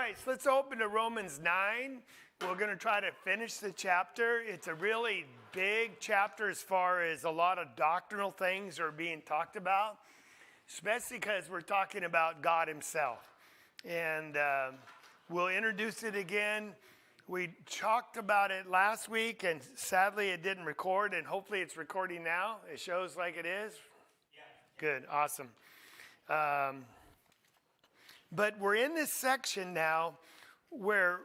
right, so let's open to Romans 9. We're going to try to finish the chapter. It's a really big chapter as far as a lot of doctrinal things are being talked about, especially because we're talking about God himself. And we'll introduce it again. We talked about it last week, and sadly it didn't record, and hopefully it's recording now. It shows like it is? Yeah. Good, awesome. But we're in this section now where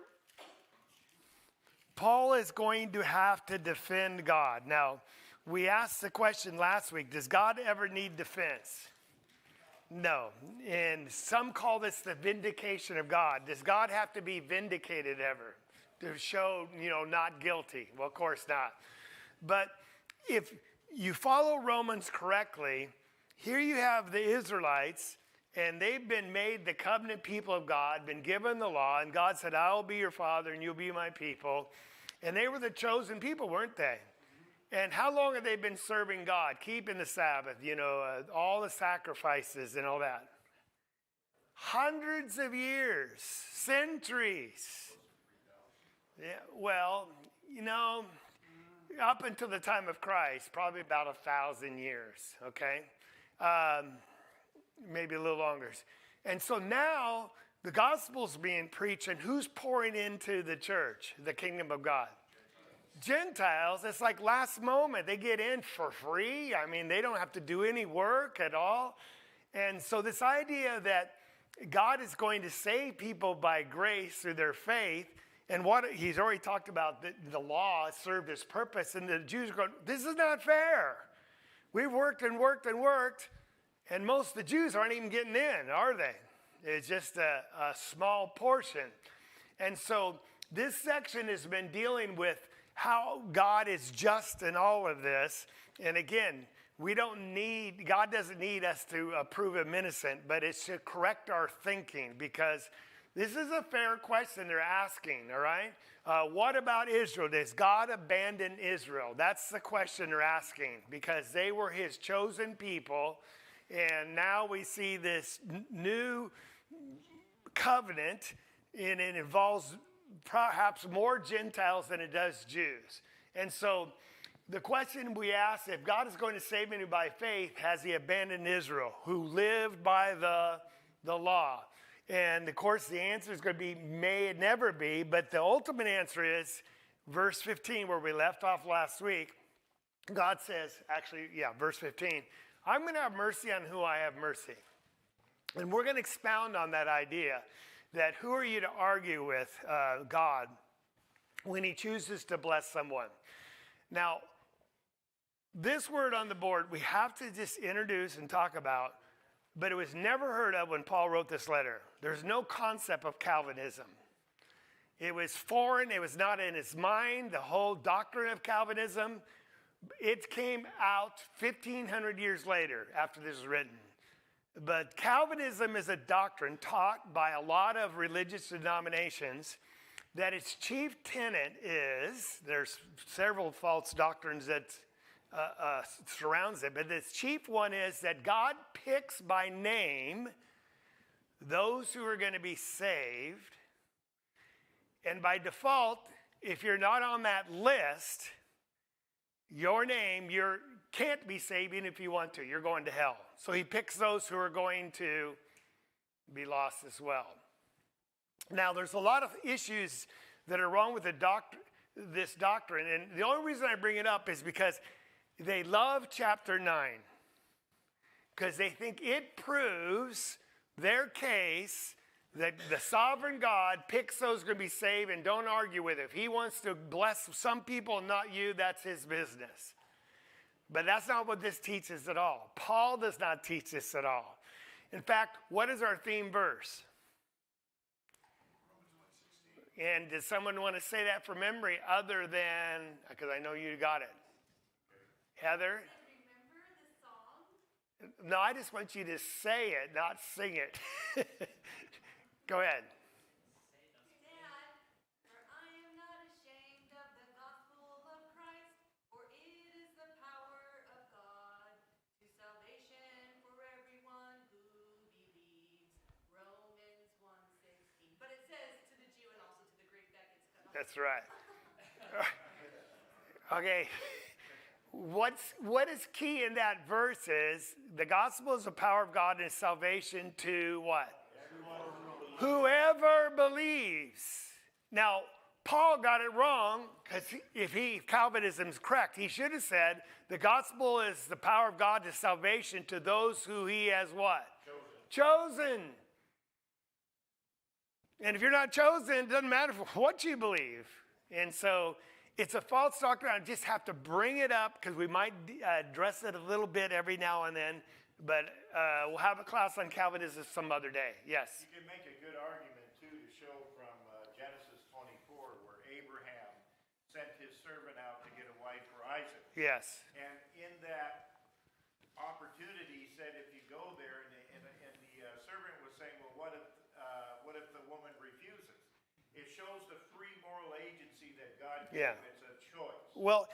Paul is going to have to defend God. Now, we asked the question last week, does God ever need defense? No. And some call this the vindication of God. Does God have to be vindicated ever to show, not guilty? Well, of course not. But if you follow Romans correctly, here you have the Israelites, and they've been made the covenant people of God, been given the law, and God said, I will be your father and you'll be my people. And they were the chosen people, weren't they? And how long have they been serving God, keeping the Sabbath, all the sacrifices and all that? Hundreds of years, centuries. Yeah, well, up until the time of Christ, probably about 1,000 years, okay? Maybe a little longer. And so now the gospel's being preached, and who's pouring into the church, the kingdom of God? Gentiles. It's like last moment. They get in for free. I mean, they don't have to do any work at all. And so this idea that God is going to save people by grace through their faith, and what he's already talked about, the law served its purpose, and the Jews are going, this is not fair. We've worked and worked and worked, and most of the Jews aren't even getting in, are they? It's just a small portion. And so this section has been dealing with how God is just in all of this. And again, God doesn't need us to prove him innocent, but it's to correct our thinking, because this is a fair question they're asking, all right? What about Israel? Does God abandon Israel? That's the question they're asking, because they were his chosen people. And now we see this new covenant, and it involves perhaps more Gentiles than it does Jews. And so the question we ask, if God is going to save anyone by faith, has he abandoned Israel, who lived by the law? And of course, the answer is going to be, may it never be. But the ultimate answer is verse 15, where we left off last week. God says, verse 15, I'm going to have mercy on who I have mercy. And we're going to expound on that idea that who are you to argue with God when he chooses to bless someone? Now, this word on the board, we have to just introduce and talk about, but it was never heard of when Paul wrote this letter. There's no concept of Calvinism. It was foreign. It was not in his mind, the whole doctrine of Calvinism. It came out 1,500 years later after this was written. But Calvinism is a doctrine taught by a lot of religious denominations that its chief tenet is, there's several false doctrines that surrounds it, but its chief one is that God picks by name those who are going to be saved. And by default, if you're not on that list, your name, you can't be saved even if you want to. You're going to hell. So he picks those who are going to be lost as well. Now, there's a lot of issues that are wrong with this doctrine. And the only reason I bring it up is because they love chapter 9. Because they think it proves their case that the sovereign God picks those who are going to be saved, and don't argue with it. If he wants to bless some people and not you, that's his business. But that's not what this teaches at all. Paul does not teach this at all. In fact, what is our theme verse? And does someone want to say that from memory other than, because I know you got it. Heather? Remember the song? No, I just want you to say it, not sing it. Go ahead. For I am not ashamed of the gospel of Christ, for it is the power of God to salvation for everyone who believes. Romans 1:16. But it says, That's right. Okay. What is key in that verse is the gospel is the power of God and salvation to what? Whoever believes. Now, Paul got it wrong because if Calvinism is correct, he should have said the gospel is the power of God to salvation to those who he has what? Chosen. And if you're not chosen, it doesn't matter what you believe. And so it's a false doctrine. I just have to bring it up because we might address it a little bit every now and then. But we'll have a class on Calvinism some other day. Yes? You can make a good argument, too, to show from Genesis 24, where Abraham sent his servant out to get a wife for Isaac. Yes. And in that opportunity, he said, if you go there, and the servant was saying, well, what if the woman refuses? It shows the free moral agency that God gave. It's a choice. Well,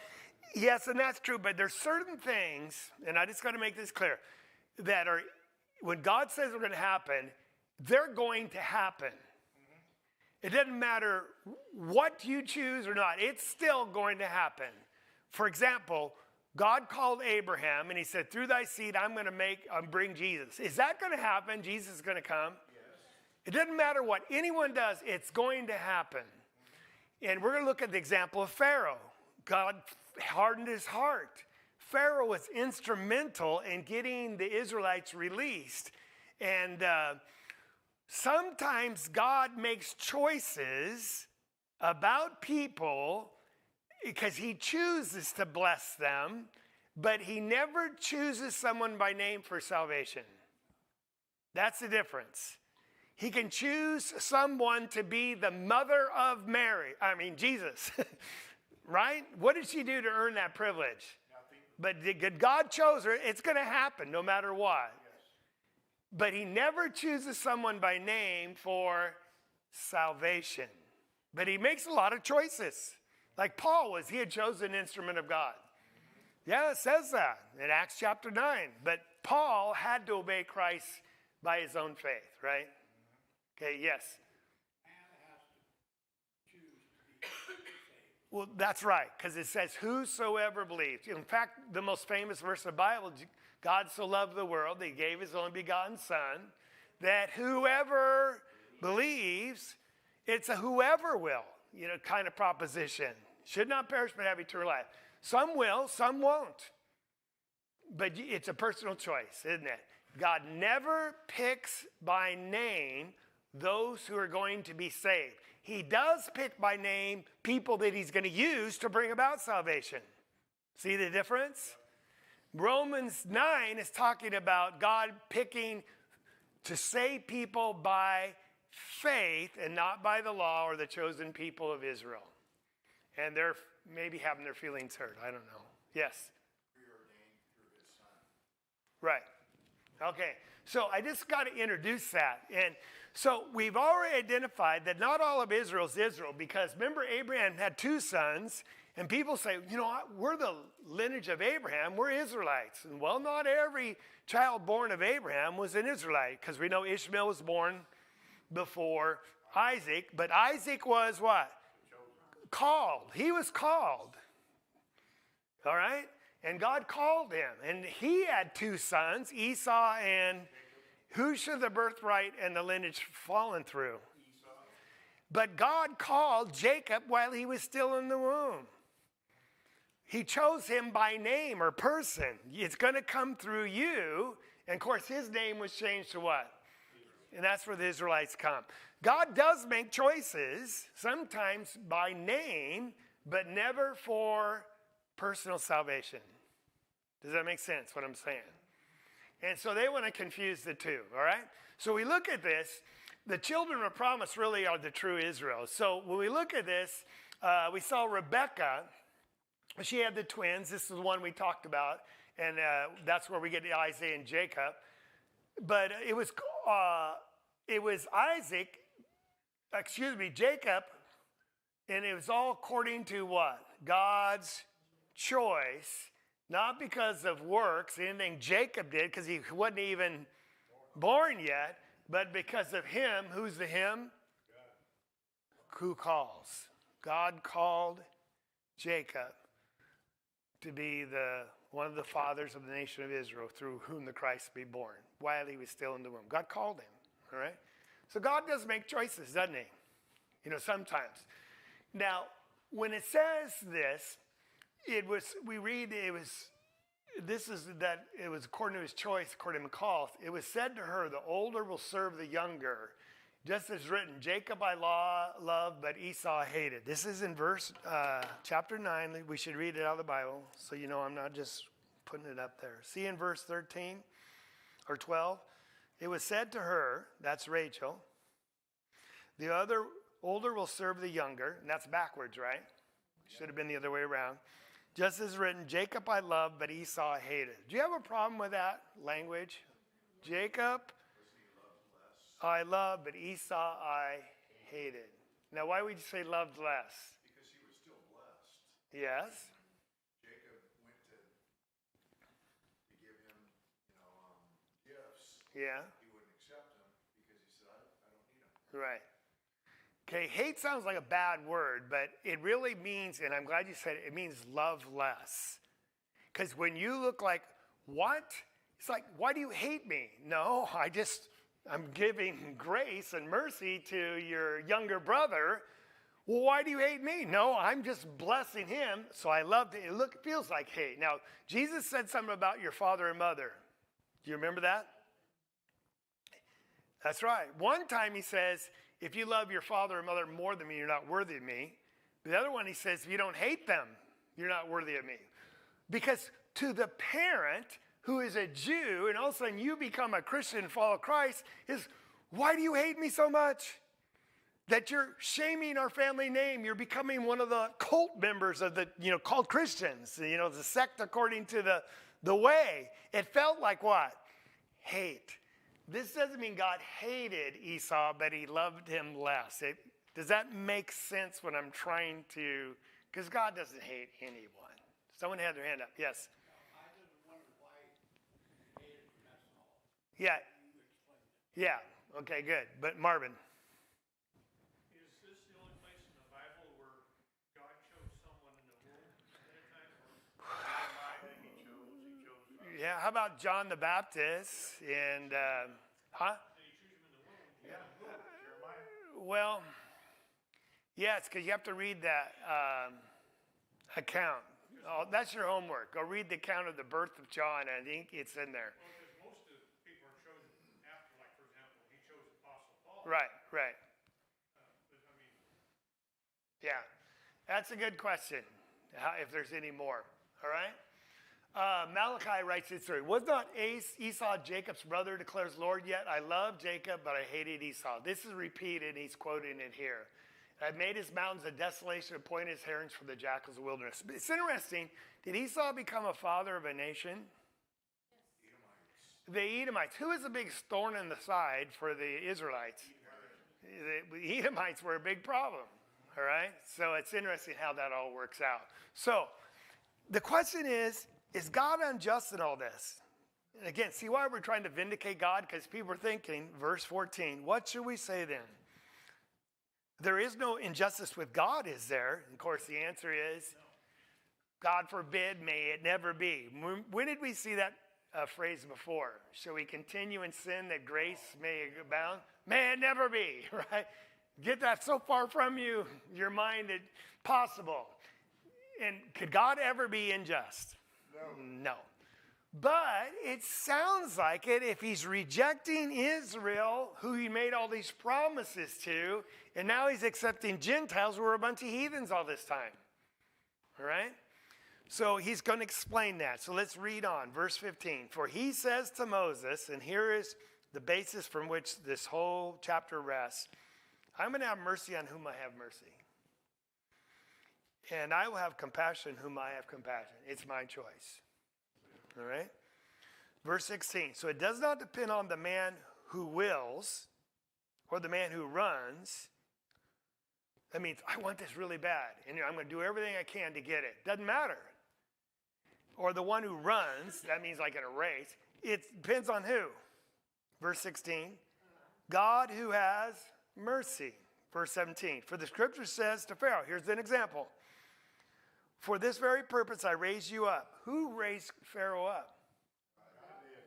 yes, and that's true, but there's certain things, and I just got to make this clear, that are, when God says they're going to happen, they're going to happen. It doesn't matter what you choose or not. It's still going to happen. For example, God called Abraham and he said, through thy seed, I'm going to bring Jesus. Is that going to happen? Jesus is going to come? Yes. It doesn't matter what anyone does. It's going to happen. And we're going to look at the example of Pharaoh. God hardened his heart. Pharaoh was instrumental in getting the Israelites released. And sometimes God makes choices about people because he chooses to bless them, but he never chooses someone by name for salvation. That's the difference. He can choose someone to be the mother of Jesus, right? What did she do to earn that privilege? Nothing. But God chose her. It's going to happen no matter what. Yes. But he never chooses someone by name for salvation. But he makes a lot of choices. Like Paul was, he had chosen an instrument of God. Yeah, it says that in Acts chapter 9. But Paul had to obey Christ by his own faith, right? Okay, yes. Well, that's right, because it says, whosoever believes. In fact, the most famous verse of the Bible, God so loved the world that he gave his only begotten son, that whoever believes, it's a whoever will, kind of proposition. Should not perish but have eternal life. Some will, some won't. But it's a personal choice, isn't it? God never picks by name those who are going to be saved. He does pick by name people that he's going to use to bring about salvation. See the difference? Romans 9 is talking about God picking to save people by faith and not by the law or the chosen people of Israel. And they're maybe having their feelings hurt. I don't know. Yes? Preordained through his son. Right. Okay. So I just got to introduce that. And so we've already identified that not all of Israel is Israel, because remember Abraham had two sons, and people say, we're the lineage of Abraham, we're Israelites. And well, not every child born of Abraham was an Israelite, because we know Ishmael was born before Isaac, but Isaac was what? Called. He was called. All right? And God called him. And he had two sons, Esau and who should the birthright and the lineage fallen through? Esau. But God called Jacob while he was still in the womb. He chose him by name or person. It's going to come through you. And of course, his name was changed to what? And that's where the Israelites come. God does make choices, sometimes by name, but never for personal salvation. Does that make sense, what I'm saying? And so they want to confuse the two, all right? So we look at this. The children of promise really are the true Israel. So when we look at this, we saw Rebekah. She had the twins. This is the one we talked about. And that's where we get Isaiah and Jacob. But it was Jacob, and it was all according to what? God's choice, not because of works, anything Jacob did, because he wasn't even born yet, but because of him. Who's the him? God. Who calls? God called Jacob to be one of the fathers of the nation of Israel through whom the Christ be born while he was still in the womb. God called him, all right? So God does make choices, doesn't he? You know, sometimes. Now, when it says this, it was according to his choice, according to McCall. It was said to her, the older will serve the younger. Just as written, Jacob I loved, but Esau I hated. This is in chapter 9. We should read it out of the Bible, so you know I'm not just putting it up there. See in verse 13 or 12? It was said to her, that's Rachel, the older will serve the younger, and that's backwards, right? Should have been the other way around. Just as written, Jacob I loved, but Esau I hated. Do you have a problem with that language? Jacob I loved, but Esau I hated. Now, why would you say loved less? Because he was still blessed. Yes. Jacob went to give him, gifts. Yeah. He wouldn't accept them because he said, I don't need them. Right. Okay, hate sounds like a bad word, but it really means, and I'm glad you said it, it means love less. Because when you look like, what? It's like, why do you hate me? No, I'm giving grace and mercy to your younger brother. Well, why do you hate me? No, I'm just blessing him, so I love it. It feels like hate. Now, Jesus said something about your father and mother. Do you remember that? That's right. One time he says, if you love your father and mother more than me, you're not worthy of me. The other one he says, if you don't hate them, you're not worthy of me. Because to the parent who is a Jew, and all of a sudden you become a Christian and follow Christ, is, why do you hate me so much? That you're shaming our family name. You're becoming one of the cult members of called Christians. The sect according to the way. It felt like what? Hate. This doesn't mean God hated Esau, but he loved him less. Does that make sense when I'm trying to, because God doesn't hate anyone. Someone had their hand up. Yes. I just wondered why he hated him, that's all. Yeah. You explained it. Yeah. Okay, good. But Marvin. Is this the only place in the Bible where God chose someone in the womb at a time? He chose. Yeah, how about John the Baptist and, huh? Did he choose him in the womb? Yeah, Jeremiah. Well, yes, because you have to read that account. Oh, that's your homework. Go read the account of the birth of John. I think it's in there. Well, because most of the people are chosen after, like, for example, he chose Apostle Paul. Right. But, I mean, Yeah, that's a good question, if there's any more. All right? Malachi writes this story. Was not Esau Jacob's brother, declares Lord, yet I loved Jacob, but I hated Esau. This is repeated, and he's quoting it here. I've made his mountains a desolation, appointed his herons for the jackals of the wilderness. It's interesting. Did Esau become a father of a nation? Yes. The Edomites. Who was a big thorn in the side for the Israelites? The Edomites were a big problem. All right? So it's interesting how that all works out. So the question is God unjust in all this? And again, see why we're trying to vindicate God? Because people are thinking, verse 14, what should we say then? There is no injustice with God, is there? And of course, the answer is, God forbid, may it never be. When did we see that phrase before? Shall we continue in sin that grace may abound? May it never be, right? Get that so far from you, your mind, possible. And could God ever be unjust? No. But it sounds like it if he's rejecting Israel, who he made all these promises to, and now he's accepting Gentiles who are a bunch of heathens all this time. All right? So he's going to explain that. So let's read on. Verse 15. For he says to Moses, and here is the basis from which this whole chapter rests, I'm going to have mercy on whom I have mercy. And I will have compassion whom I have compassion. It's my choice. All right? Verse 16. So it does not depend on the man who wills or the man who runs. That means I want this really bad, and I'm going to do everything I can to get it. Doesn't matter. Or the one who runs, that means like in a race. It depends on who. Verse 16. God who has mercy. verse 17. For the scripture says to Pharaoh, here's an example. For this very purpose I raised you up. Who raised Pharaoh up?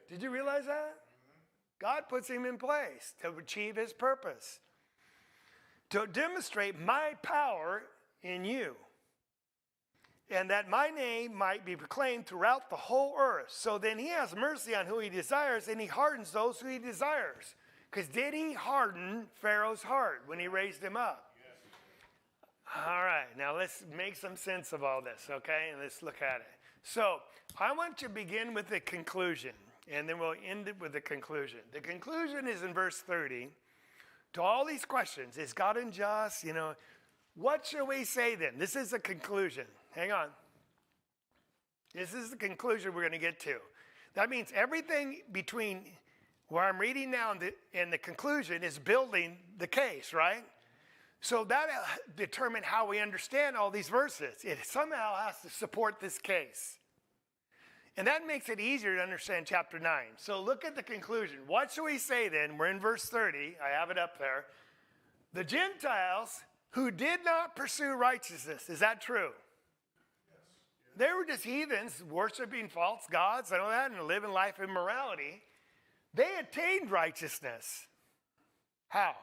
Did you realize that? God puts him in place to achieve his purpose. To demonstrate my power in you. And that my name might be proclaimed throughout the whole earth. So then he has mercy on who he desires, and he hardens those who he desires. Because did he harden Pharaoh's heart when he raised him up? Yes. All right, now let's make some sense of all this, okay? And let's look at it. So I want to begin with the conclusion, and then we'll end it with the conclusion. The conclusion is in verse 30. To all these questions, is God unjust? You know, what shall we say then? This is the conclusion. Hang on. This is the conclusion we're going to get to. That means everything between where I'm reading now and the conclusion is building the case, right? So that determines how we understand all these verses. It somehow has to support this case. And that makes it easier to understand chapter 9. So look at the conclusion. What shall we say then? We're in verse 30. I have it up there. The Gentiles who did not pursue righteousness. Is that true? Yes. They were just heathens, worshiping false gods and all that, and living life in morality. They attained righteousness. How?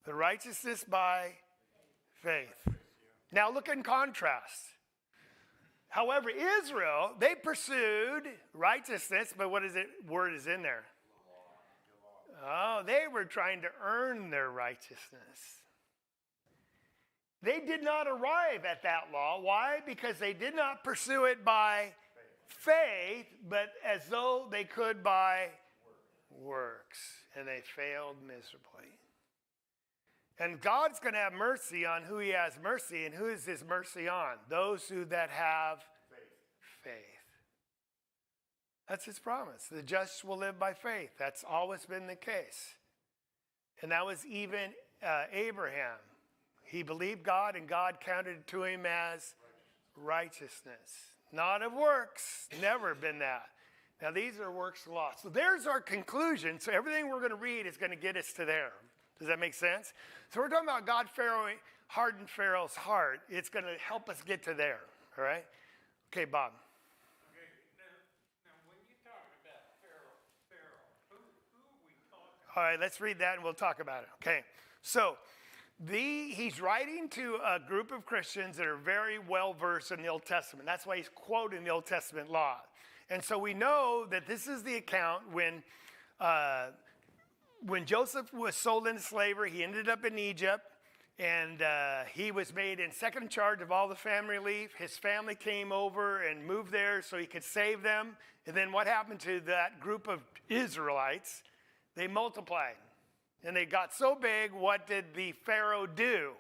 The righteousness by faith. Now look in contrast. However, Israel, they pursued righteousness, but what is it? Word is in there. Oh, they were trying to earn their righteousness. They did not arrive at that law. Why? Because they did not pursue it by faith, but as though they could by works. And they failed miserably. And God's going to have mercy on who he has mercy. And who is his mercy on? Those who that have faith. That's his promise. The just will live by faith. That's always been the case. And that was even Abraham. He believed God, and God counted it to him as righteousness. Not of works. Never been that. Now these are works of law. So there's our conclusion. So everything we're going to read is going to get us to there. Does that make sense? So we're talking about God hardened Pharaoh's heart. It's going to help us get to there. All right? Okay, Bob. Okay, now when you talk about Pharaoh, who are we talking about? All right, let's read that and we'll talk about it. Okay. So he's writing to a group of Christians that are very well versed in the Old Testament. That's why he's quoting the Old Testament law. And so we know that this is the account when Joseph was sold into slavery. He ended up in Egypt, and he was made in second charge of all the family relief. His family came over and moved there so he could save them. And then what happened to that group of Israelites? They multiplied. And they got so big, what did the Pharaoh do?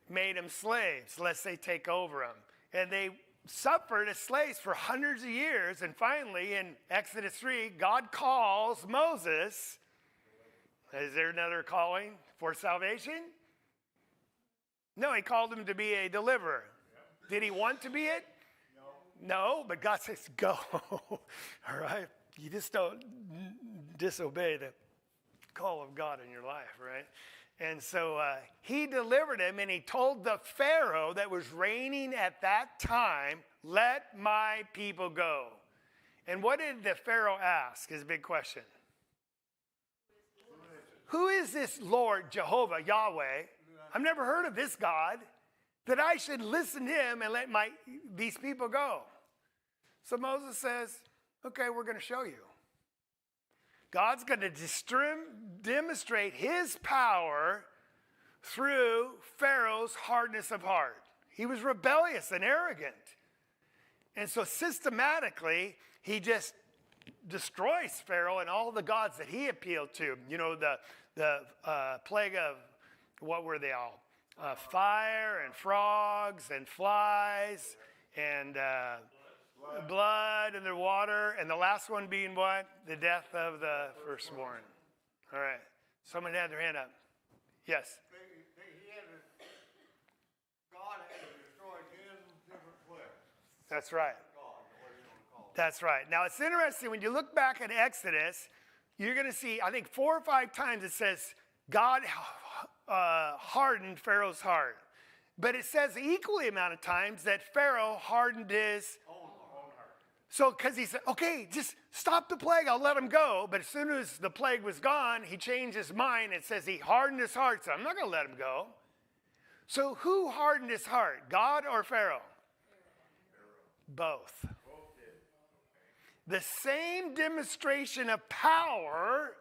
Made them slaves, lest they take over them. And they suffered as slaves for hundreds of years. And finally, in Exodus 3, God calls Moses. Is there another calling for salvation? No, he called him to be a deliverer. Did he want to be it? No, but God says, go. All right? You just don't disobey the call of God in your life, right? And so he delivered him, and he told the Pharaoh that was reigning at that time, let my people go. And what did the Pharaoh ask is a big question. Who is this Lord, Jehovah, Yahweh? I've never heard of this God, that I should listen to him and let these people go. So Moses says, okay, we're going to show you. God's going to demonstrate his power through Pharaoh's hardness of heart. He was rebellious and arrogant. And so systematically, he just destroys Pharaoh and all the gods that he appealed to. You know, the plague of, what were they all? Fire and frogs and flies and blood and the water, and the last one being what? The death of the firstborn. All right. Someone had their hand up. Yes. God had to destroy 10 different plagues. That's right. God, whatever you want to call it. That's right. Now, it's interesting. When you look back at Exodus, you're going to see, I think 4 or 5 times it says, God hardened Pharaoh's heart. But it says equally amount of times that Pharaoh hardened his Own heart. So, because he said, okay, just stop the plague, I'll let him go. But as soon as the plague was gone, he changed his mind. It says he hardened his heart, so I'm not going to let him go. So who hardened his heart, God or Pharaoh? Both. The same demonstration of power.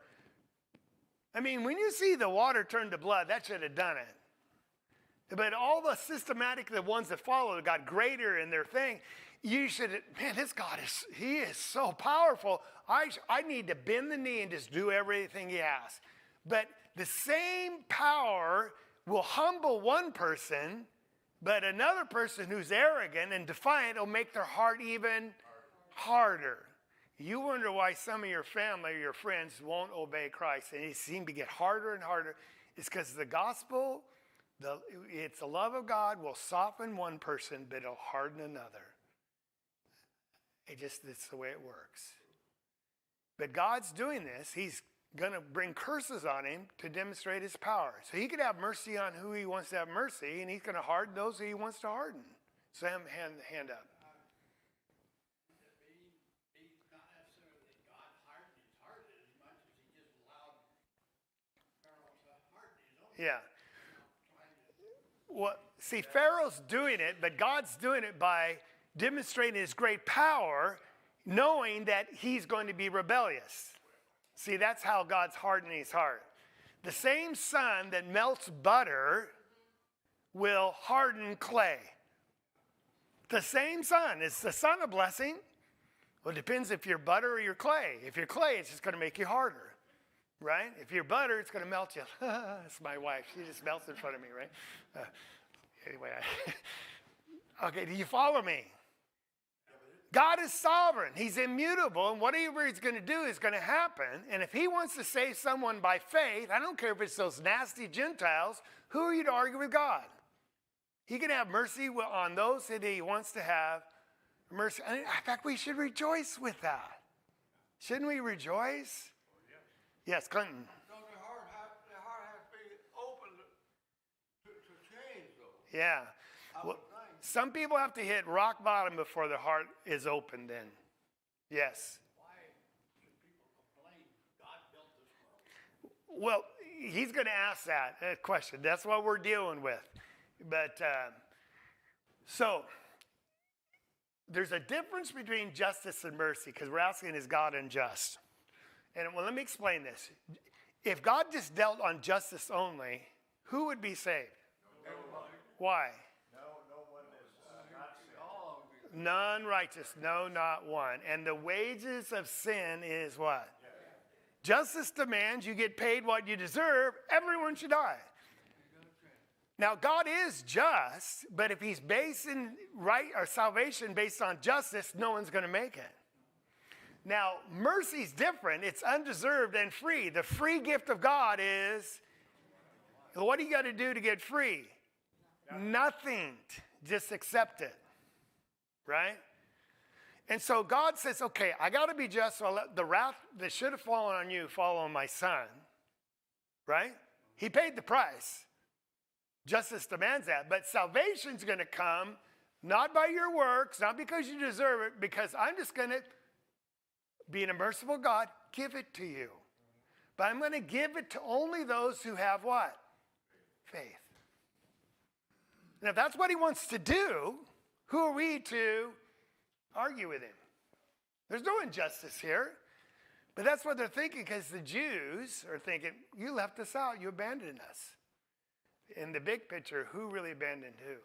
I mean, when you see the water turn to blood, that should have done it. But all the systematic, the ones that followed, got greater in their thing. You should, man, this God he is so powerful. I need to bend the knee and just do everything he asks. But the same power will humble one person, but another person who's arrogant and defiant will make their heart even harder. You wonder why some of your family or your friends won't obey Christ, and it seems to get harder and harder. It's because the gospel, it's the love of God will soften one person, but it'll harden another. It's the way it works. But God's doing this. He's going to bring curses on him to demonstrate his power. So he could have mercy on who he wants to have mercy, and he's going to harden those who he wants to harden. Sam, hand up. Not necessarily that God hardened his heart as much as he just allowed Pharaoh to harden his own. Yeah. Well, see, Pharaoh's doing it, but God's doing it by demonstrating his great power, knowing that he's going to be rebellious. See, that's how God's hardening his heart. The same sun that melts butter will harden clay. The same sun. Is the sun a blessing? Well, it depends if you're butter or you're clay. If you're clay, it's just going to make you harder, right? If you're butter, it's going to melt you. That's my wife. She just melts in front of me, right? Anyway, okay, do you follow me? God is sovereign. He's immutable, and whatever he's going to do is going to happen. And if he wants to save someone by faith, I don't care if it's those nasty Gentiles, who are you to argue with God? He can have mercy on those that he wants to have mercy. In fact, we should rejoice with that. Shouldn't we rejoice? Yes, Clinton. So the heart has to be open to change, though. Yeah. Well, some people have to hit rock bottom before their heart is open then. Yes. Why should people complain? God built this world. Well, he's going to ask that question. That's what we're dealing with. But so there's a difference between justice and mercy because we're asking, is God unjust? And well, let me explain this. If God just dealt on justice only, who would be saved? Everybody. Why? No one is not sin. None righteous, no, not one. And the wages of sin is what? Justice demands you get paid what you deserve. Everyone should die. Now, God is just, but if he's basing salvation based on justice, no one's going to make it. Now, mercy's different. It's undeserved and free. The free gift of God is, what do you got to do to get free? Nothing. Just accept it. Right? And so God says, okay, I got to be just, so I'll let the wrath that should have fallen on you fall on my son. Right? He paid the price. Justice demands that. But salvation's going to come not by your works, not because you deserve it, because I'm just going to, being a merciful God, give it to you. But I'm going to give it to only those who have what? Faith. And if that's what he wants to do, who are we to argue with him? There's no injustice here. But that's what they're thinking because the Jews are thinking, you left us out, you abandoned us. In the big picture, who really abandoned who?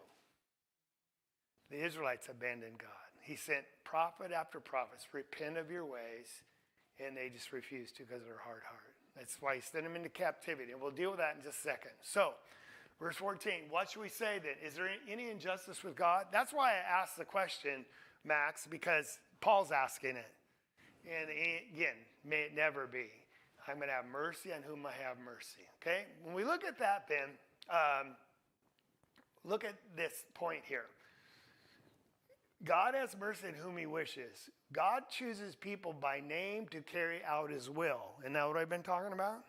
The Israelites abandoned God. He sent prophet after prophet, repent of your ways, and they just refused to because of their hard heart. That's why he sent them into captivity, and we'll deal with that in just a second. So, verse 14, what should we say then? Is there any injustice with God? That's why I asked the question, Max, because Paul's asking it. And again, may it never be. I'm going to have mercy on whom I have mercy. Okay? When we look at that then, look at this point here. God has mercy on whom he wishes. God chooses people by name to carry out his will. Isn't that what I've been talking about?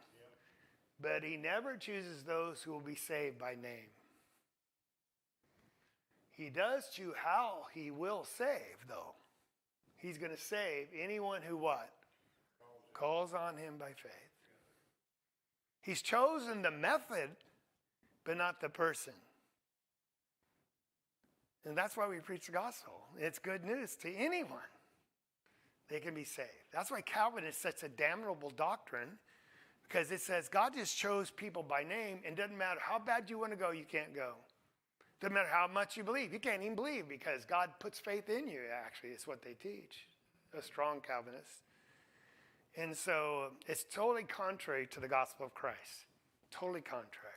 But he never chooses those who will be saved by name. He does choose how he will save, though. He's going to save anyone who what? Calls on him by faith. He's chosen the method, but not the person. And that's why we preach the gospel. It's good news to anyone. They can be saved. That's why Calvin is such a damnable doctrine, because it says God just chose people by name, and it doesn't matter how bad you want to go, you can't go. Doesn't matter how much you believe. You can't even believe because God puts faith in you, actually, is what they teach. A strong Calvinist. And so it's totally contrary to the gospel of Christ. Totally contrary.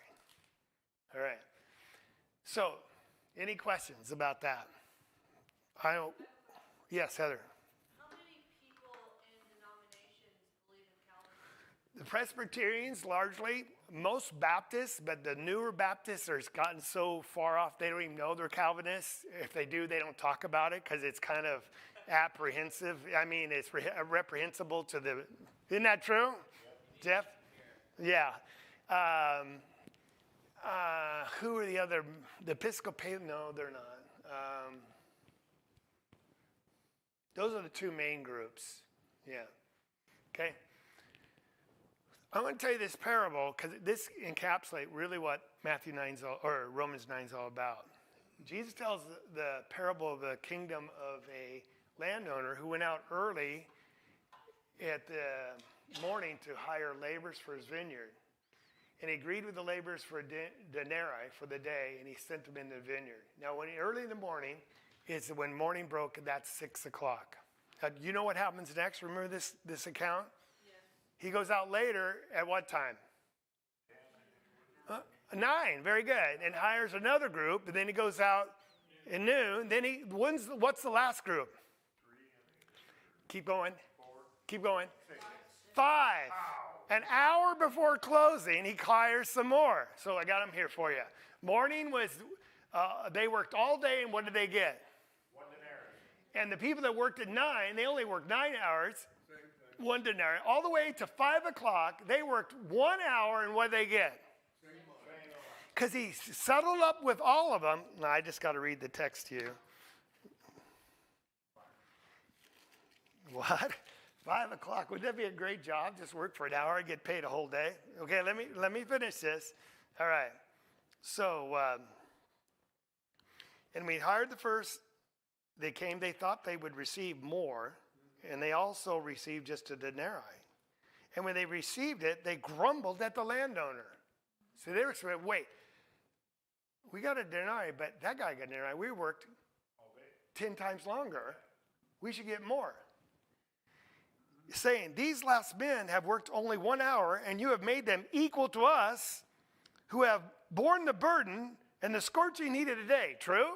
All right. So, any questions about that? Yes, Heather. How many people and denominations believe in Calvinism? The Presbyterians largely, most Baptists, but the newer Baptists are gotten so far off they don't even know they're Calvinists. If they do, they don't talk about it because it's kind of apprehensive. I mean, it's reprehensible to the. Isn't that true, Jeff? Yeah. Who are the other? The Episcopalian? No, they're not. Those are the two main groups. Yeah. Okay. I want to tell you this parable because this encapsulates really what Matthew 9's or Romans 9's all about. Jesus tells the parable of the kingdom of a landowner who went out early at the morning to hire laborers for his vineyard. And he agreed with the laborers for a denarii for the day, and he sent them in the vineyard. Now, early in the morning is when morning broke, that's 6 o'clock. You know what happens next? Remember this account? Yes. He goes out later at what time? 9, very good. And hires another group, and then he goes out at noon. Then what's the last group? 3. Keep going. 4. Keep going. 6. 5. An hour before closing, he hires some more. So I got them here for you. Morning was, they worked all day, and what did they get? 1 denarii. And the people that worked at 9, they only worked 9 hours. 1 denarii. All the way to 5 o'clock, they worked 1 hour, and what did they get? Because he settled up with all of them. Now, I just got to read the text to you. What? 5 o'clock. Would that be a great job? Just work for an hour and get paid a whole day? Okay, let me finish this. All right. So, and we hired the first. They came. They thought they would receive more, and they also received just a denarii. And when they received it, they grumbled at the landowner. So they were saying, wait, we got a denarii, but that guy got a denarii. We worked 10 times longer. We should get more. Saying, these last men have worked only 1 hour, and you have made them equal to us who have borne the burden and the scorching heat of the day. True?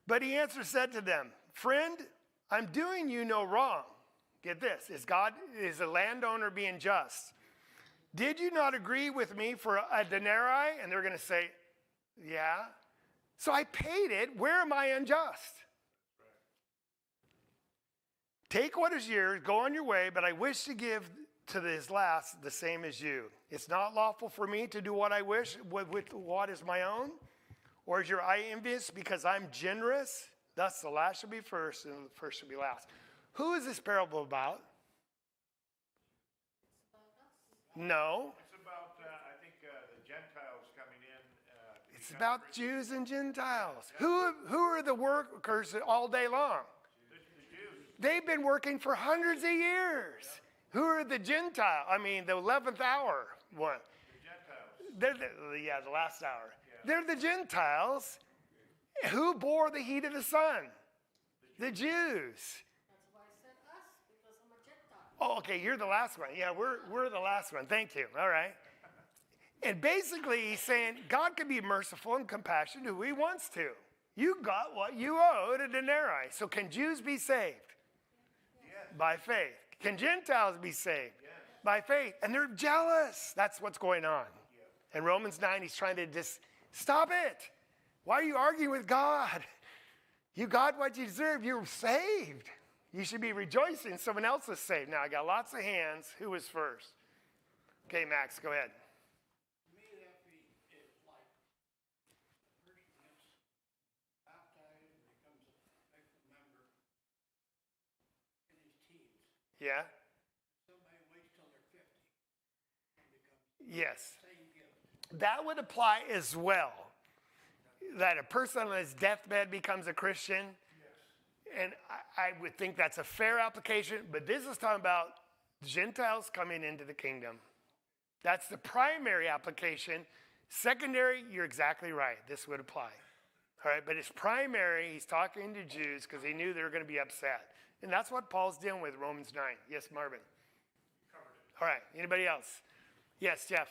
But he answered, said to them, friend, I'm doing you no wrong. Get this, is the landowner being just? Did you not agree with me for a denarii? And they're going to say, yeah. So I paid it. Where am I unjust? Take what is yours, go on your way, but I wish to give to this last the same as you. It's not lawful for me to do what I wish with what is my own. Or is your eye envious because I'm generous? Thus the last shall be first and the first shall be last. Who is this parable about? No. It's about, I think, the Gentiles coming in. It's about Jews and Gentiles. Who are the workers all day long? The Jews. They've been working for hundreds of years. Who are the Gentiles? I mean, the 11th hour one. The Gentiles. They're the last hour. They're the Gentiles. Who bore the heat of the sun? The Jews. That's why I said us, because I'm a Gentile. Oh, okay, you're the last one. Yeah, we're the last one. Thank you. All right. And basically, he's saying God can be merciful and compassionate to who he wants to. You got what you owed, a denarii. So can Jews be saved? Yes. By faith. Can Gentiles be saved? Yes. By faith. And they're jealous. That's what's going on. In Romans 9, he's trying to just stop it. Why are you arguing with God? You got what you deserve. You're saved. You should be rejoicing someone else is saved. Now, I got lots of hands. Who was first? Okay, Max, go ahead. To me, that it's like a person gets baptized and becomes a faithful member in his teens. Yeah? Somebody waits till they're 50 and becomes Yes. the same gift. That would apply as well. That a person on his deathbed becomes a Christian. And I would think that's a fair application, but this is talking about Gentiles coming into the kingdom. That's the primary application. Secondary, you're exactly right. This would apply. All right, but it's primary, he's talking to Jews because he knew they were going to be upset. And that's what Paul's dealing with, Romans 9. Yes, Marvin? All right, anybody else? Yes, Jeff?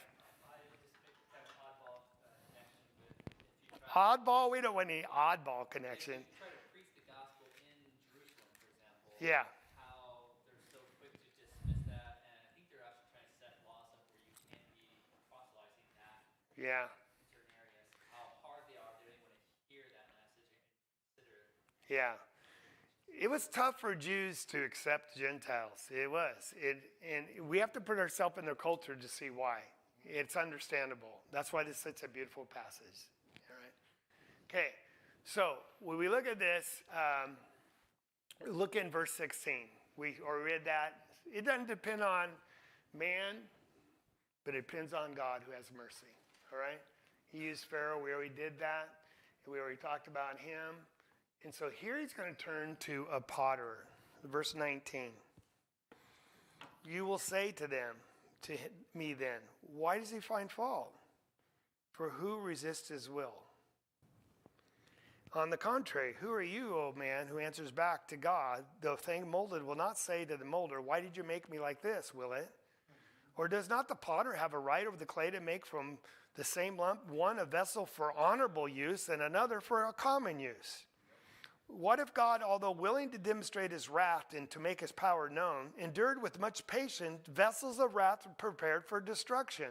Oddball? We don't want any oddball connection. If you try to preach the gospel in Jerusalem, for example, Yeah. how they're so quick to dismiss that, and I think they're actually trying to set laws up where you can't be proselytizing that Yeah. in certain areas. How hard they are, they don't want to hear that message and consider it. Yeah. It was tough for Jews to accept Gentiles. It was. And we have to put ourselves in their culture to see why. It's understandable. That's why this is such a beautiful passage. All right. Okay. So when we look at this, look in verse 16. We already read that. It doesn't depend on man, but it depends on God who has mercy. All right. He used Pharaoh. We already did that. We already talked about him. And so here he's going to turn to a potter. Verse 19. You will say to me then, why does he find fault? For who resists his will? On the contrary, who are you, O man, who answers back to God? The thing molded will not say to the molder, why did you make me like this, will it? Or does not the potter have a right over the clay to make from the same lump one a vessel for honorable use and another for a common use? What if God, although willing to demonstrate his wrath and to make his power known, endured with much patience vessels of wrath prepared for destruction?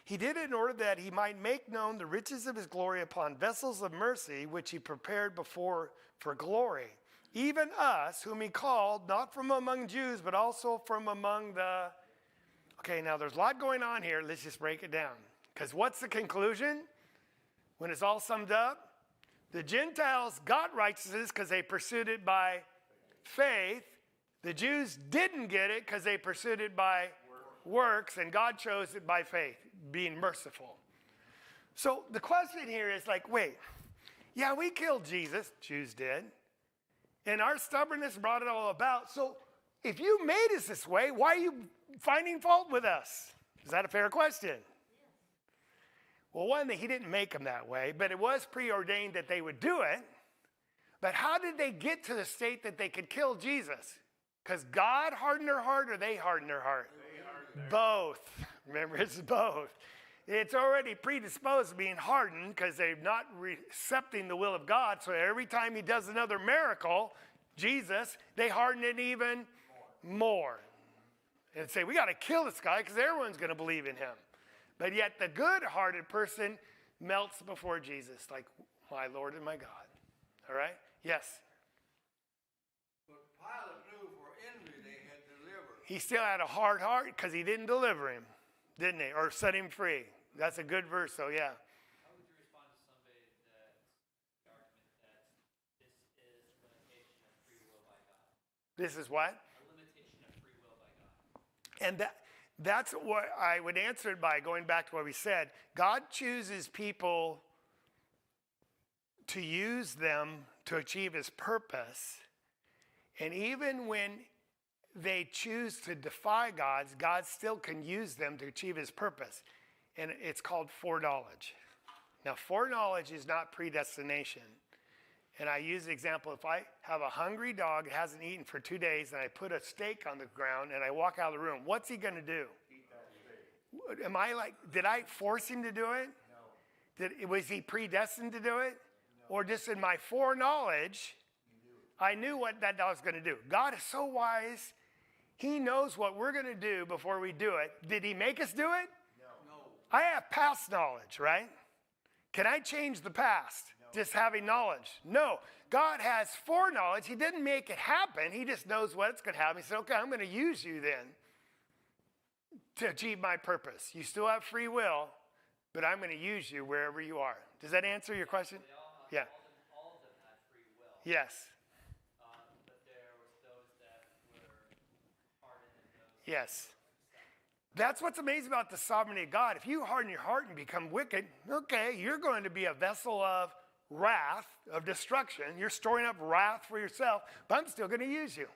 He did it in order that he might make known the riches of his glory upon vessels of mercy, which he prepared before for glory. Even us, whom he called, not from among Jews, but also from among the... Okay, now there's a lot going on here. Let's just break it down. Because what's the conclusion? When it's all summed up? The Gentiles got righteousness because they pursued it by faith. The Jews didn't get it because they pursued it by works, and God chose it by faith, being merciful. So the question here is like, wait, yeah, we killed Jesus, Jews did, and our stubbornness brought it all about. So if you made us this way, why are you finding fault with us? Is that a fair question? Well, one, he didn't make them that way, but it was preordained that they would do it. But how did they get to the state that they could kill Jesus? Because God hardened their heart or they hardened their heart? Both. Remember, it's both. It's already predisposed to being hardened because they're not accepting the will of God. So every time he does another miracle, Jesus, they harden it even more. And say, we got to kill this guy because everyone's going to believe in him. But yet the good-hearted person melts before Jesus like, my Lord and my God. All right? Yes? But Pilate knew for envy they had delivered. He still had a hard heart because he didn't deliver him, didn't he? Or set him free. That's a good verse, so yeah. How would you respond to somebody that the argument that this is limitation of free will by God? This is what? A limitation of free will by God. And that's what I would answer it by going back to what we said. God chooses people to use them to achieve his purpose. And even when they choose to defy God still can use them to achieve his purpose. And it's called foreknowledge. Now, foreknowledge is not predestination. And I use the example, if I have a hungry dog that hasn't eaten for 2 days and I put a steak on the ground and I walk out of the room, what's he going to do? Eat that steak. Am I like, did I force him to do it? No. Was he predestined to do it? No. Or just in my foreknowledge, I knew what that dog was going to do. God is so wise. He knows what we're going to do before we do it. Did he make us do it? No. I have past knowledge, right? Can I change the past? Just having knowledge? No. God has foreknowledge. He didn't make it happen. He just knows what's going to happen. He said, okay, I'm going to use you then to achieve my purpose. You still have free will, but I'm going to use you wherever you are. Does that answer your question? They all have, Yeah. all of them had free will. Yes. But there was those that were hardened and those Yes. that were That's what's amazing about the sovereignty of God. If you harden your heart and become wicked, okay, you're going to be a vessel of wrath, of destruction. You're storing up wrath for yourself, but I'm still going to use you.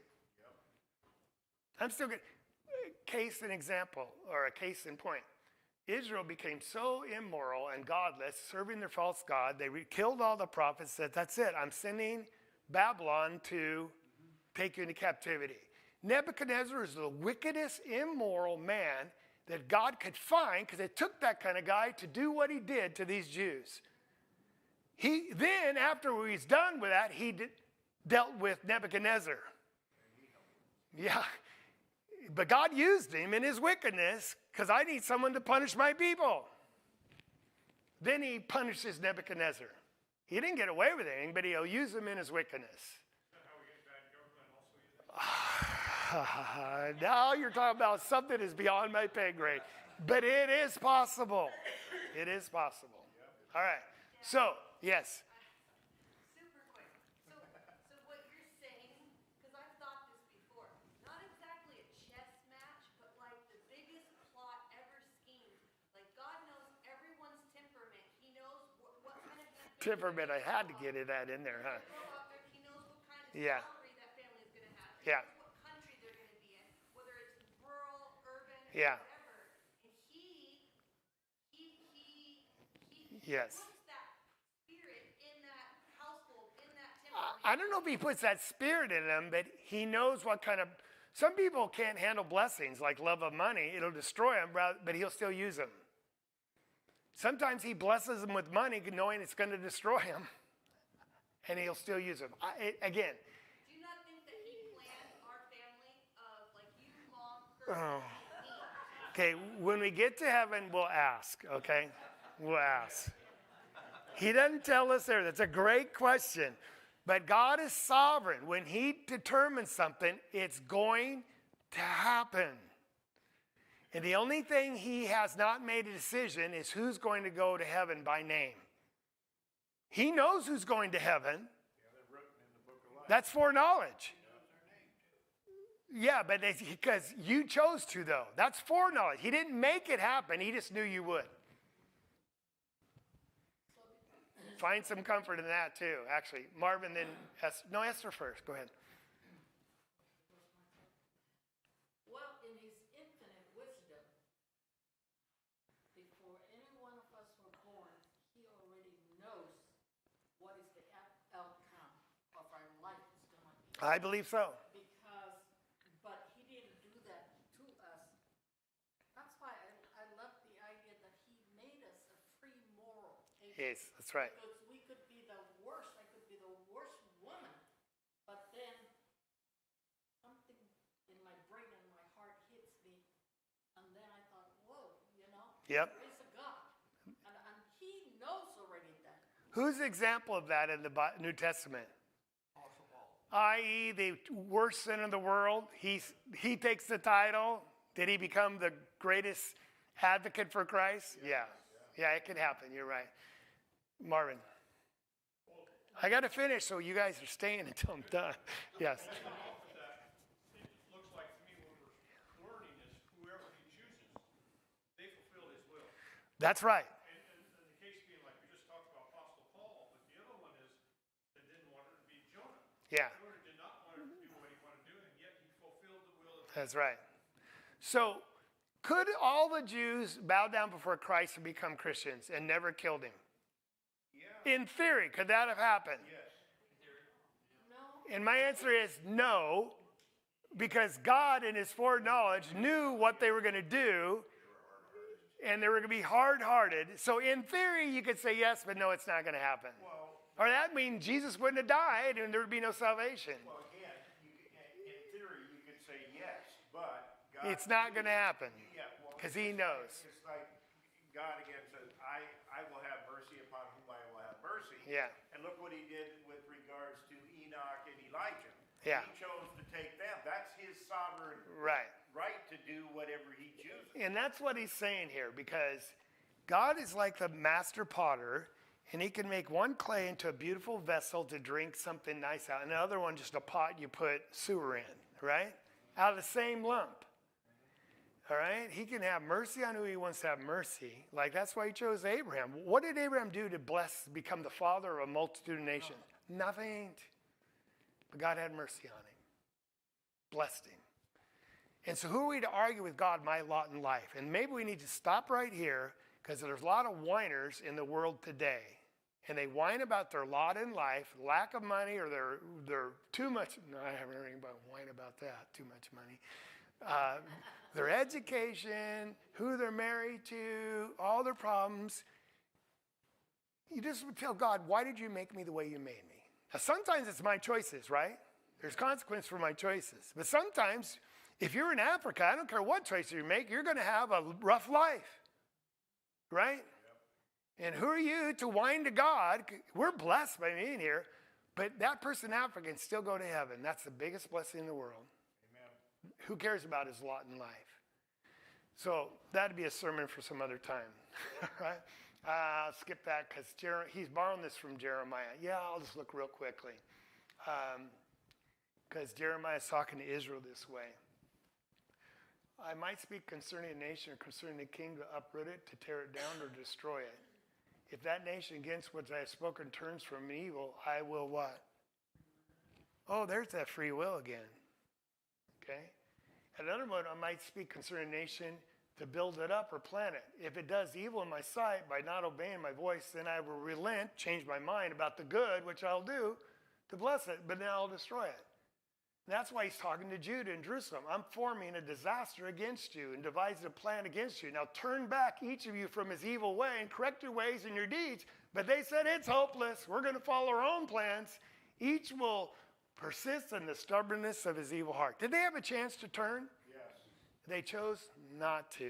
I'm still going to, case in example, or a case in point. Israel became so immoral and godless, serving their false god, they killed all the prophets, said, that's it, I'm sending Babylon to take you into captivity. Nebuchadnezzar is the wickedest, immoral man that God could find, because it took that kind of guy to do what he did to these Jews. Then, after he's done with that, he dealt with Nebuchadnezzar. Yeah. But God used him in his wickedness, because I need someone to punish my people. Then he punishes Nebuchadnezzar. He didn't get away with anything, but he'll use him in his wickedness. Now you're talking about something that is beyond my pay grade. But it is possible. It is possible. All right. So, yes. Super quick. So what you're saying, because I've thought this before, not exactly a chess match, but like the biggest plot ever schemed. Like God knows everyone's temperament. He knows what kind of Temperament, I had to get that in there, huh? He knows what kind of Yeah. salary that family is going to have. He Yeah. knows what country they're going to be in, whether it's rural, urban, Yeah. whatever. And he Yes. puts that spirit in that household, in that temperament. I don't know if he puts that spirit in them, but he knows what kind of. Some people can't handle blessings like love of money. It'll destroy them, but he'll still use them. Sometimes he blesses them with money knowing it's going to destroy them, and he'll still use them. Again. Do you not think that he planned our family of like you, mom, Kurt, Okay, when we get to heaven, we'll ask, okay? We'll ask. He doesn't tell us there. That's a great question. But God is sovereign. When he determines something, it's going to happen. And the only thing he has not made a decision is who's going to go to heaven by name. He knows who's going to heaven. That's foreknowledge. Yeah, but because you chose to, though. That's foreknowledge. He didn't make it happen. He just knew you would. Find some comfort in that, too. Actually, Marvin, then Esther first. Go ahead. Well, in his infinite wisdom, before any one of us were born, he already knows what is the outcome of our life is going to be. I believe so. But he didn't do that to us. That's why I love the idea that he made us a free moral agent. Yes, that's right. Because we could be the worst, I could be the worst woman, but then something in my brain and my heart hits me, and then I thought, whoa, Yep. praise the God. And he knows already that. Who's the example of that in the New Testament? I.e., the worst sin in the world. He takes the title. Did he become the greatest advocate for Christ? Yeah. Yeah, it could happen. You're right. Marvin. I got to finish, so you guys are staying until I'm done. Yes. Off of that, it looks like to me what we're learning is whoever he chooses, they fulfilled his will. That's right. And the case being like we just talked about Apostle Paul, but the other one is that didn't want it to be Jonah. Yeah. Jonah did not want it to do what he wanted to do, and yet he fulfilled the will of God. That's right. So, could all the Jews bow down before Christ and become Christians and never killed him? Yeah. In theory, could that have happened? Yes. No, And my answer is no, because God in his foreknowledge knew what they were going to do, and they were going to be hard-hearted. So in theory, you could say yes, but no, it's not going to happen. Well, Or that means Jesus wouldn't have died, and there would be no salvation. well, again, in theory, you could say yes, but God. It's not going to happen, Yeah, well, because he knows. It's like God again says, I will have mercy upon whom I will have mercy. Yeah. And look what he did with regards to Enoch and Elijah. Yeah. He chose to take them. That's his sovereign Right. right to do whatever he chooses. And that's what he's saying here, because God is like the master potter, and he can make one clay into a beautiful vessel to drink something nice out, and another one just a pot you put sewer in, right? Out of the same lump. All right? He can have mercy on who he wants to have mercy. Like, that's why he chose Abraham. What did Abraham do to become the father of a multitude of nations? Nothing. But God had mercy on him. Blessed him. And so who are we to argue with God, my lot in life? And maybe we need to stop right here, because there's a lot of whiners in the world today. And they whine about their lot in life, lack of money, or they're too much. No, I haven't heard anybody whine about that, too much money. Their education, who they're married to, all their problems. You just would tell God, why did you make me the way you made me? Now, sometimes it's my choices, right? There's consequence for my choices. But sometimes, if you're in Africa, I don't care what choice you make, you're going to have a rough life, right? And who are you to whine to God? We're blessed by being here, but that person in Africa can still go to heaven. That's the biggest blessing in the world. Amen. Who cares about his lot in life? So that'd be a sermon for some other time, right? I'll skip that because he's borrowing this from Jeremiah. Yeah, I'll just look real quickly. Because Jeremiah is talking to Israel this way. I might speak concerning a nation or concerning the king to uproot it, to tear it down, or destroy it. If that nation against which I have spoken turns from evil, I will what? Oh, there's that free will again. Okay? At another moment, I might speak concerning a nation to build it up or plant it. If it does evil in my sight by not obeying my voice, then I will relent, change my mind about the good, which I'll do, to bless it, but then I'll destroy it. And that's why he's talking to Judah and Jerusalem. I'm forming a disaster against you and devising a plan against you. Now turn back, each of you, from his evil way and correct your ways and your deeds. But they said, it's hopeless. We're going to follow our own plans. Each will persist in the stubbornness of his evil heart. Did they have a chance to turn? Yes. They chose not to,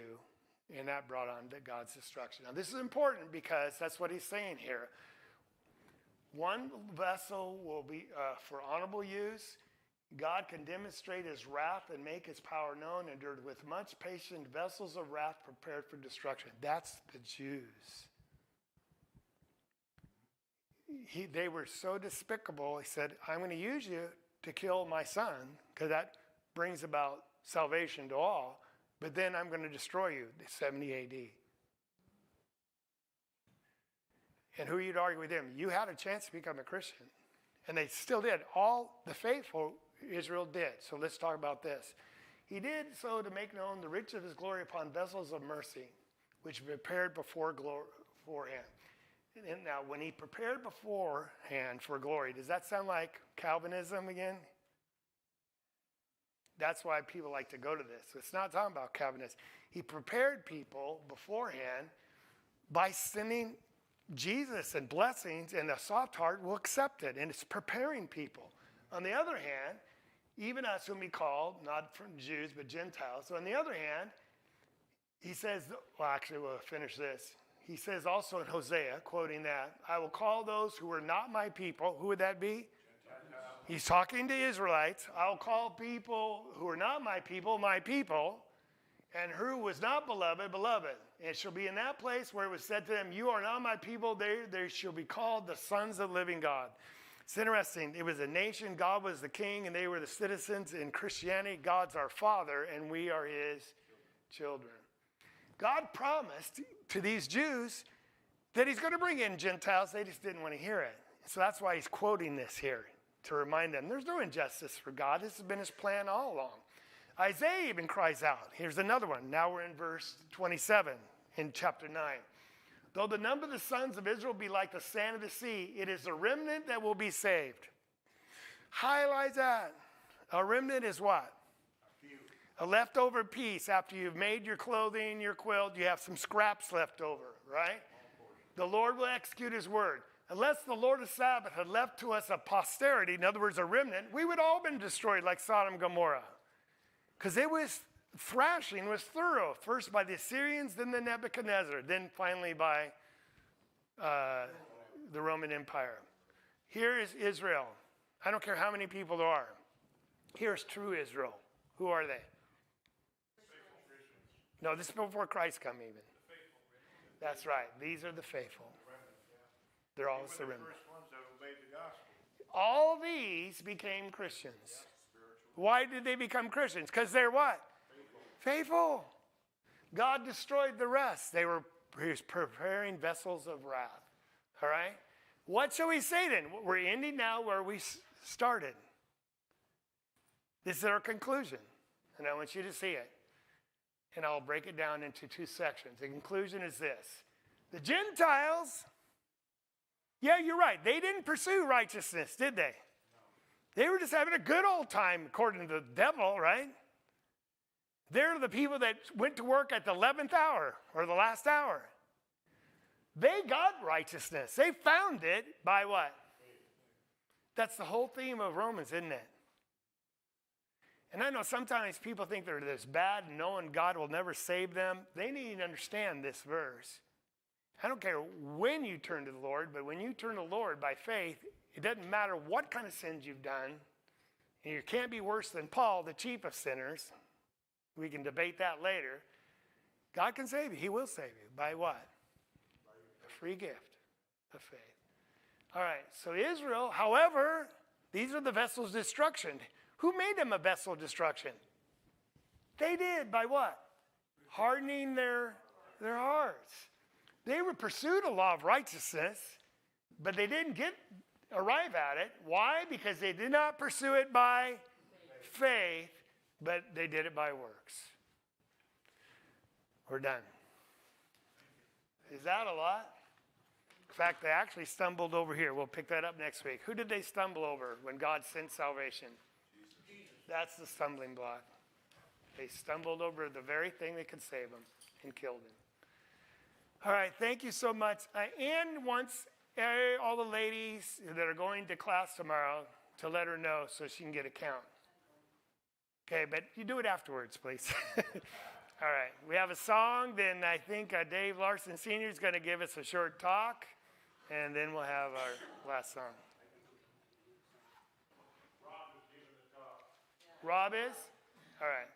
and that brought on God's destruction. Now this is important because that's what he's saying here. One vessel will be for honorable use. God can demonstrate his wrath and make his power known, endured with much patience, vessels of wrath prepared for destruction. That's the Jews. They were so despicable, he said, I'm going to use you to kill my son, because that brings about salvation to all, but then I'm going to destroy you, 70 AD. And who you'd argue with him? You had a chance to become a Christian, and they still did. All the faithful Israel did. So let's talk about this. He did so to make known the riches of his glory upon vessels of mercy, which prepared beforehand. And now, when he prepared beforehand for glory, does that sound like Calvinism again? That's why people like to go to this. It's not talking about Calvinism. He prepared people beforehand by sending Jesus and blessings, and a soft heart will accept it. And it's preparing people. On the other hand, even us whom he called, not from Jews, but Gentiles. So on the other hand, he says, well, actually, we'll finish this. He says also in Hosea, quoting that, I will call those who are not my people. Who would that be? Gentiles. He's talking to Israelites. I'll call people who are not my people, and who was not beloved, beloved. And it shall be in that place where it was said to them, you are not my people, they shall be called the sons of the living God. It's interesting. It was a nation, God was the king, and they were the citizens. In Christianity, God's our father, and we are his children. God promised to these Jews that he's going to bring in Gentiles. They just didn't want to hear it. So that's why he's quoting this here, to remind them there's no injustice for God. This has been his plan all along. Isaiah even cries out. Here's another one. Now we're in verse 27 in chapter 9. Though the number of the sons of Israel be like the sand of the sea, it is a remnant that will be saved. Highlight that. A remnant is what? A leftover piece. After you've made your clothing, your quilt, you have some scraps left over, right? The Lord will execute his word. Unless the Lord of Sabbath had left to us a posterity, in other words, a remnant, we would all been destroyed like Sodom and Gomorrah. Because it was thrashing was thorough, first by the Assyrians, then the Nebuchadnezzar, then finally by the Roman Empire. Here is Israel. I don't care how many people there are. Here's true Israel. Who are they? No, this is before Christ come even. That's right. These are the faithful. They're all They were the surrendered. first ones that obeyed the gospel. All these became Christians. Why did they become Christians? Because they're what? Faithful. God destroyed the rest. He was preparing vessels of wrath. All right? What shall we say then? We're ending now where we started. This is our conclusion. And I want you to see it. And I'll break it down into two sections. The conclusion is this. The Gentiles, yeah, you're right. They didn't pursue righteousness, did they? They were just having a good old time according to the devil, right? They're the people that went to work at the 11th hour or the last hour. They got righteousness. They found it by what? That's the whole theme of Romans, isn't it? And I know sometimes people think they're this bad and knowing God will never save them. They need to understand this verse. I don't care when you turn to the Lord, but when you turn to the Lord by faith, it doesn't matter what kind of sins you've done. And you can't be worse than Paul, the chief of sinners. We can debate that later. God can save you. He will save you. By what? A free gift of faith. All right, so Israel, however, these are the vessels of destruction. Who made them a vessel of destruction? They did. By what? Hardening their hearts. They were pursued a law of righteousness, but they didn't arrive at it. Why? Because they did not pursue it by faith, but they did it by works. We're done. Is that a lot? In fact, they actually stumbled over here. We'll pick that up next week. Who did they stumble over when God sent salvation? That's the stumbling block. They stumbled over the very thing that could save them and killed him. All right, thank you so much. Ann wants all the ladies that are going to class tomorrow to let her know so she can get a count. Okay, but you do it afterwards, please. All right, we have a song. Then I think Dave Larson Sr. is going to give us a short talk, and then we'll have our last song. Rob is? All right.